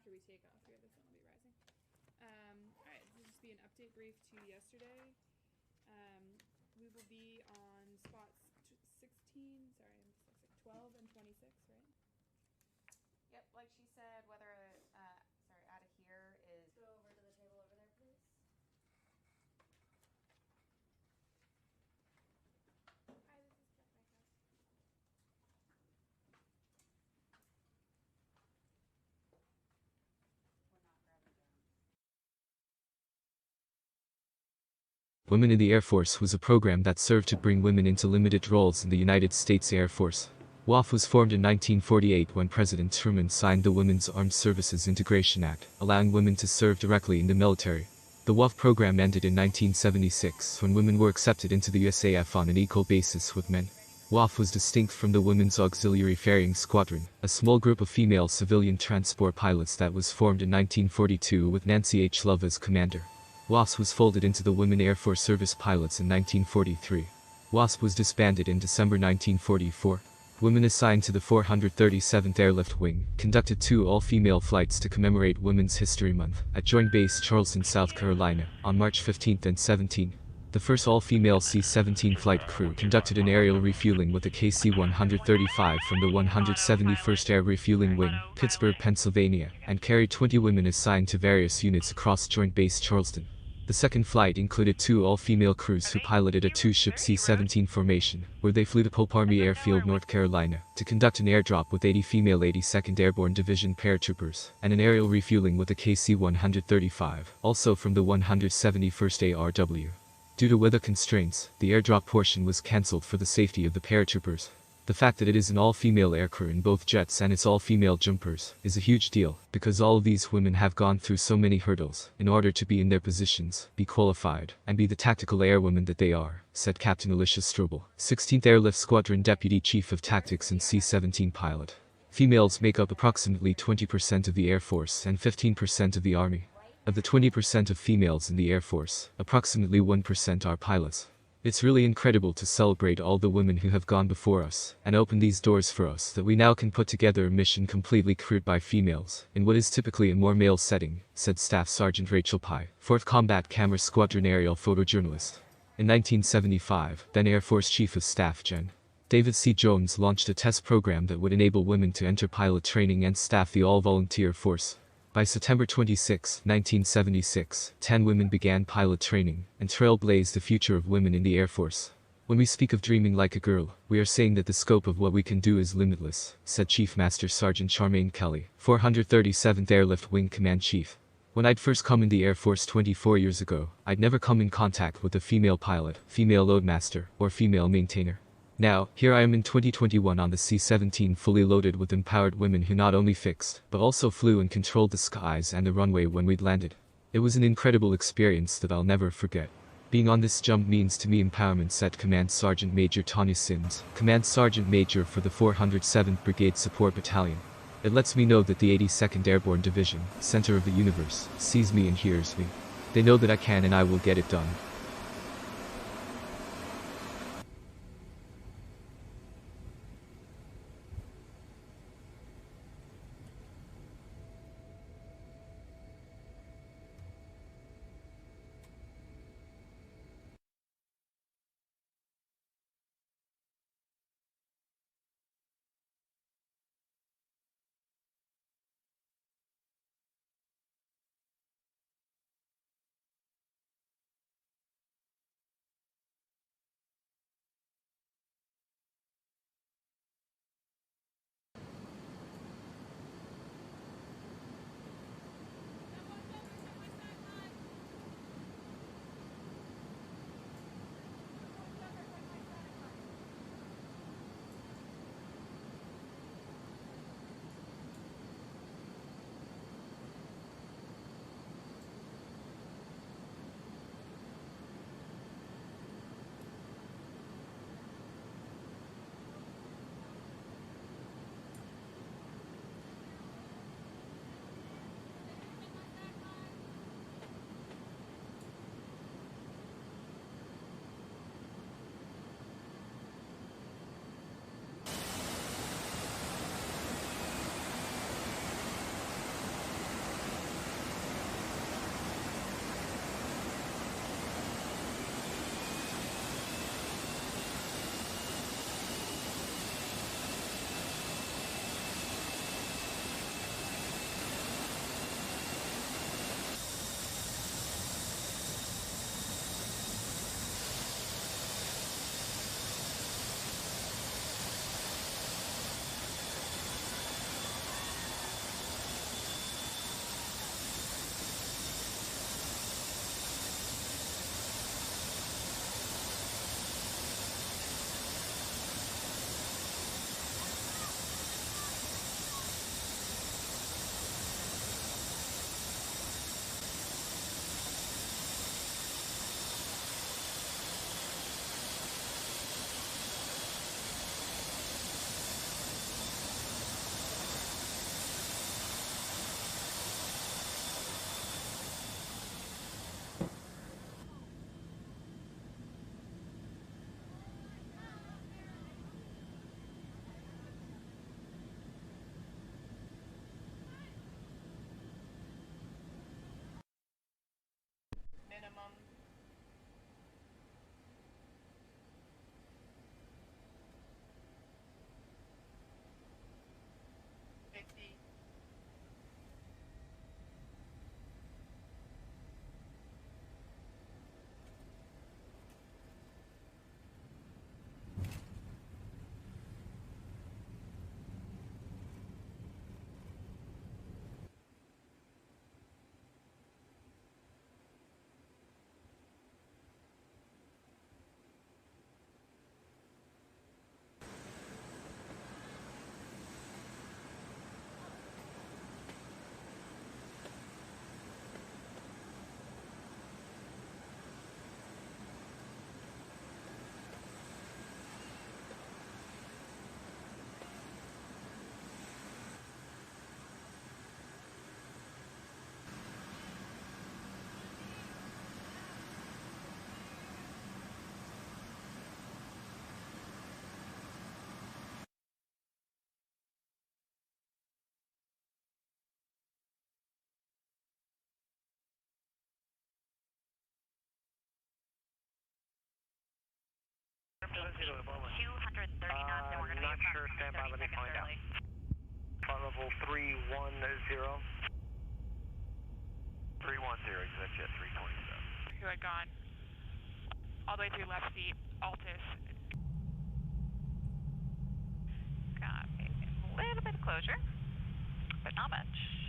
after we take off here, the sun will be rising. Alright, this will just be an update brief to yesterday. We will be on spots 16, sorry, I'm dyslexic, 12 and 26, right? Yep, like she said, whether, out of here is... Go over to the table over there, please. Hi, this is Jeff Backhouse. We're not grabbing down. Women in the Air Force was a program that served to bring women into limited roles in the United States Air Force. WAF was formed in 1948 when President Truman signed the Women's Armed Services Integration Act, allowing women to serve directly in the military. The WAF program ended in 1976 when women were accepted into the USAF on an equal basis with men. WAF was distinct from the Women's Auxiliary Ferrying Squadron, a small group of female civilian transport pilots that was formed in 1942 with Nancy H. Love as commander. WASP was folded into the Women Air Force Service Pilots in 1943. WASP was disbanded in December 1944. Women assigned to the 437th Airlift Wing conducted 2 all-female flights to commemorate Women's History Month at Joint Base Charleston, South Carolina, on March 15 and 17. The first all-female C-17 flight crew conducted an aerial refueling with a KC-135 from the 171st Air Refueling Wing, Pittsburgh, Pennsylvania, and carried 20 women assigned to various units across Joint Base Charleston. The second flight included 2 all-female crews who piloted a 2-ship C-17 formation, where they flew to Pope Army Airfield, North Carolina, to conduct an airdrop with 80 female 82nd Airborne Division paratroopers, and an aerial refueling with a KC-135, also from the 171st ARW. Due to weather constraints, the airdrop portion was cancelled for the safety of the paratroopers. The fact that it is an all-female aircrew in both jets and its all-female jumpers is a huge deal, because all of these women have gone through so many hurdles in order to be in their positions, be qualified, and be the tactical airwomen that they are, said Captain Alicia Strobel, 16th Airlift Squadron Deputy Chief of Tactics and C-17 pilot. Females make up approximately 20% of the Air Force and 15% of the Army. Of the 20% of females in the Air Force, approximately 1% are pilots. It's really incredible to celebrate all the women who have gone before us and opened these doors for us that we now can put together a mission completely crewed by females in what is typically a more male setting, said Staff Sgt. Rachel Pye, 4th Combat Camera Squadron aerial photojournalist. In 1975, then Air Force Chief of Staff Gen. David C. Jones launched a test program that would enable women to enter pilot training and staff the all-volunteer force. By September 26, 1976, 10 women began pilot training and trailblazed the future of women in the Air Force. When we speak of dreaming like a girl, we are saying that the scope of what we can do is limitless, said Chief Master Sergeant Charmaine Kelly, 437th Airlift Wing Command Chief. When I'd first come in the Air Force 24 years ago, I'd never come in contact with a female pilot, female loadmaster, or female maintainer. Now, here I am in 2021 on the C-17 fully loaded with empowered women who not only fixed, but also flew and controlled the skies and the runway when we'd landed. It was an incredible experience that I'll never forget. Being on this jump means to me empowerment, said Command Sergeant Major Tanya Sims, Command Sergeant Major for the 407th Brigade Support Battalion. It lets me know that the 82nd Airborne Division, center of the universe, sees me and hears me. They know that I can and I will get it done. knots, and we're going to be not sure. Stand by, let me find out. Flight level 310. 310, exact jet 327. Who had gone all the way through left seat, Altus. Got a little bit of closure, but not much.